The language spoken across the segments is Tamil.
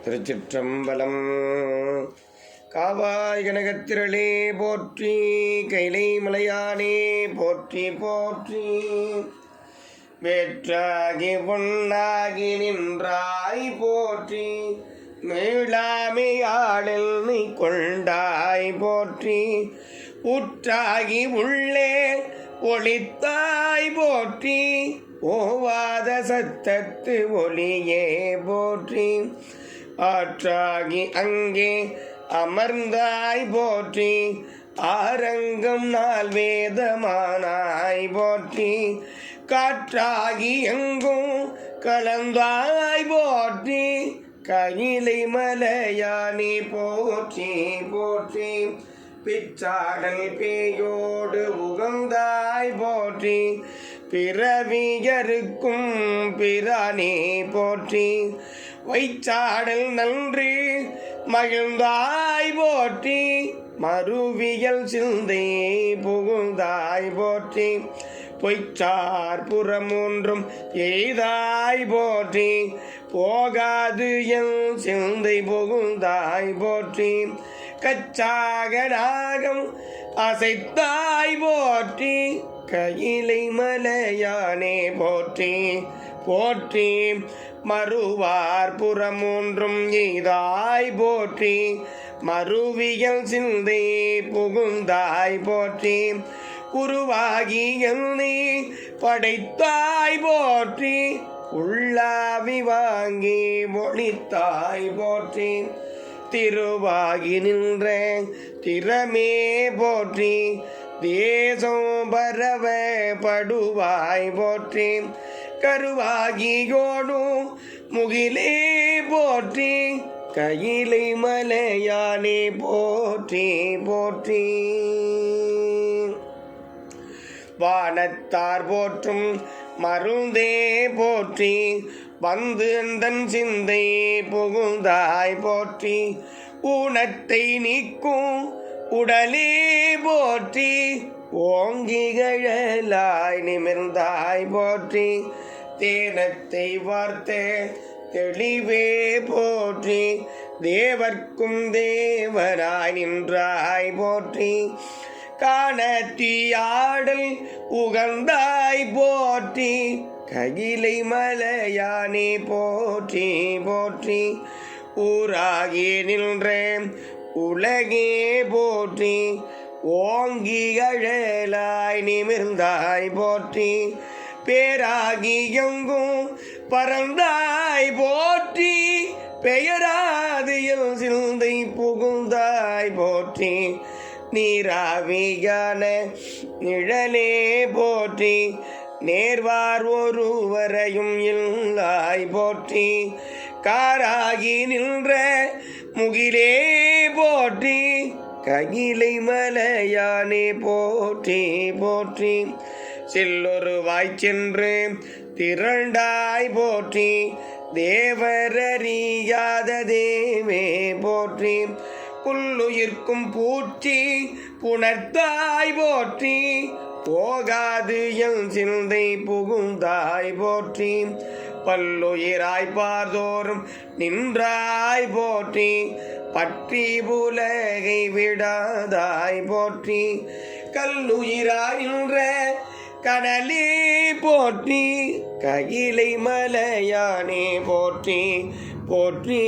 திருச்சிற்றம்பலம். காவாய் கனகத்திரளே போற்றி, கைலை மலையானே போற்றி போற்றி. வேற்றாகி பொன்னாகி நின்றாய் போற்றி, மீளாமையாளில் நீ கொண்டாய் போற்றி. உற்றாகி உள்ளே ஒளித்தாய் போற்றி, ஓவாத சத்தத்து ஒளியே போற்றி. ஆற்றாகி அங்கே அமர்ந்தாய் போற்றி, ஆரங்கம் நாள் வேதமானாய் போற்றி. காற்றாகி எங்கும் கலந்தாய் போற்றி, கையிலை மலையானே போற்றி போற்றி. பிச்சாடல் பேயோடு உகந்தாய் போற்றி, பிறவியருக்கும் பிரானே போற்றி. வைச்சாடல் நன்றி மகிழ்ந்தாய் போற்றி, மறுவியல் சிந்தை புகுந்தாய் போற்றி. பொய்ச்சார் புறமூன்றும் எய்தாய் போற்றி, போகாது என் சிந்தை புகுந்தாய் போற்றி. கச்சாக நாகம் அசைத்தாய் போற்றி, கையிலை மலையானே போற்றி போற்றி. மறுவார் புறமூன்றும் எய்தாய் போற்றி, மறுவியல் சிந்தை புகுந்தாய் போற்றி. உருவாகி என்னை படைத்தாய் போற்றி, உள்ளாவி வாங்கி ஒளித்தாய் போற்றி. திருவாகி நின்ற திறமே போற்றி, தேசம் பரவ படுவாய் போற்றி. கருவாகியோடும் முகிலே போற்றி, கையிலை மலையானே போற்றி போற்றி. வானத்தார் போற்றும் மருந்தே போற்றி, வந்து அந்தன் சிந்தை புகுந்தாய் போற்றி. ஊனத்தை நீக்கும் உடலே போற்றி, ஓங்கிகழலாய் நிமிர்ந்தாய் போற்றி. தேனத்தை வார்த்த தெளிவே போற்றி, தேவர்க்கும் தேவராய் நின்றாய் போற்றி. காணத்தியாடல் உகந்தாய் போற்றி, கையிலை மலையானே போற்றி போற்றி. ஊராகி நின்ற உலகே போற்றி, ஓங்கி அழலாய் நிமிர்ந்தாய் போற்றி. பேராகி எங்கும் பறந்தாய் போற்றி, பெயராது என் சிந்தை புகுந்தாய் போற்றி. நீராவியான நிழலே போற்றி, நேர்வார் ஒருவரையும் இல்லாய் போற்றி. காராகி நின்ற முகிலே போற்றி, கையிலை மலையானே போற்றி போற்றி. செல்லொரு வாய்ச்சென்று திரண்டாய் போற்றி, தேவரறியாத தேவே போற்றி. புல்லுயிர்க்கும் பூச்சி புணர்த்தாய் போற்றி, போகாது என் சிந்தை புகுந்தாய் போற்றி. பல்லுயிராய் பார்தோறும் நின்றாய் போற்றி, பற்றி புலகை விடாதாய் போற்றி. கல்லுயிராய் நின்ற கடலே போற்றி, கையிலை மலையானே போற்றி போற்றி.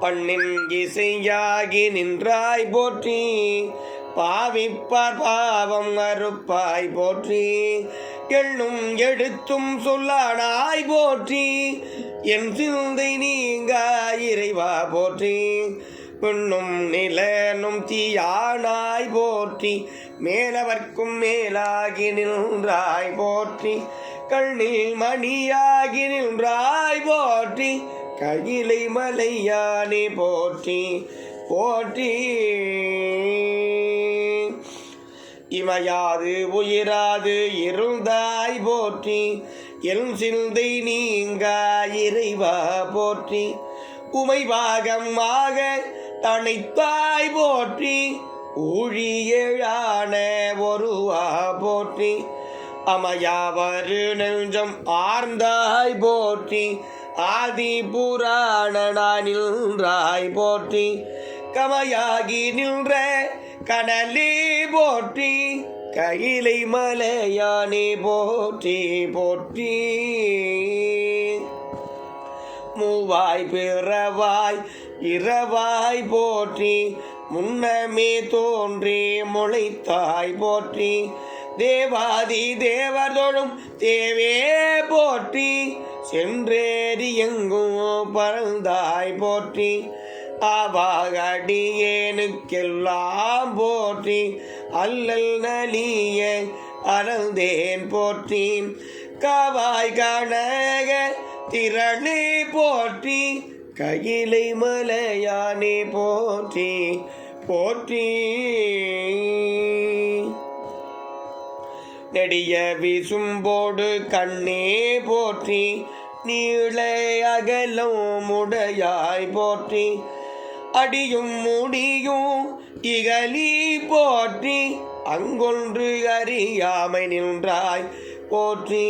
பண்ணின் இசையாகி நின்றாய் போற்றி, பாவிப்பார் பாவம் அறுப்பாய் போற்றி. எண்ணும் எடுத்தும் சொல்லானாய் போற்றி, என் சிந்தை நீங்க இறைவா போற்றி. பெண்ணும் நிலனும் தீயானாய் போற்றி, மேலவர்க்கும் மேலாகி நின்றாய் போற்றி. கண்ணில் மணியாகி நின்றாய் போற்றி, கையிலை மலையானே போற்றி போற்றி. இமையாது உயிராது இருந்தாய் போற்றி, என் சிந்தை நீங்க இறைவா போற்றி. உமைபாகமாக தனைத்தாய் போற்றி, ஊழியழான ஒருவா போற்றி. அமையாவரு நெஞ்சம் ஆர்ந்தாய் போற்றி, ஆதி புராணனாய் நின்றாய் போற்றி கமையாகி நின்ற கடலே போற்றி கையிலை மலையானே போற்றி போற்றி மூவாய் பிறவாய் இரவாய் போற்றி முன்னமே தோன்றி முளைத்தாய் போற்றி தேவாதி தேவதொழும் தேவே போற்றி சென்றேறி எங்கும் பறந்தாய் போற்றி ஆவாகடியேனுக்கெல்லாம் போற்றி அல்லல் நலிய அறந்தேன் போற்றி காவாய் கனக திரளே போற்றி கையிலை மலையானே போற்றி போற்றி நெடிய விசும்போடு கண்ணே போற்றி நீள அகலும் உடையாய் போற்றி அடியும் முடியும் இகலி போற்றி அங்கொன்று அறியாமை நின்றாய் போற்றி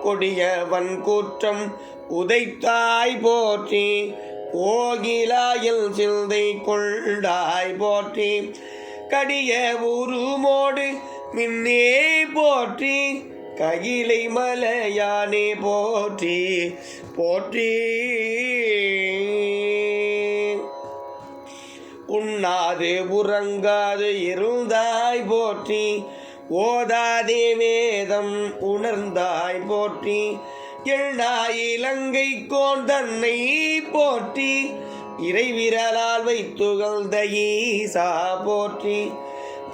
கொடியவன் கூற்றம் உதைத்தாய் போற்றி கோகிலாயில் சிந்தை கொண்டாய் போற்றி கடிய உருமோடு மின்னே போற்றி கையிலை மலையானே போற்றி போற்றி உண்ணாது உறங்காது இருந்தாய் போற்றி ஓதாதே வேதம் உணர்ந்தாய் போற்றி எழுநாய் இலங்கை கோன் தன்னை போற்றி இறைவிரலால் வைத்துகழ்ந்த ஈசா போற்றி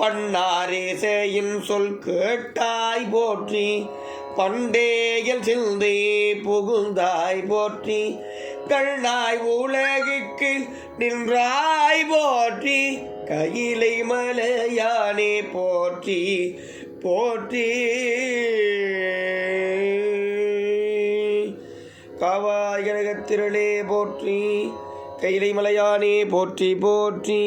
பன்னாரேசையின் சொல் கேட்டாய் போற்றி பண்டேயல் சிந்தை புகுந்தாய் போற்றி கண்ணாய் உலகுக்கு நின்றாய் போற்றி கையிலை மலையானே போற்றி போற்றி காவாய் கனகத்திரளே போற்றி கையிலை மலையானே போற்றி போற்றி.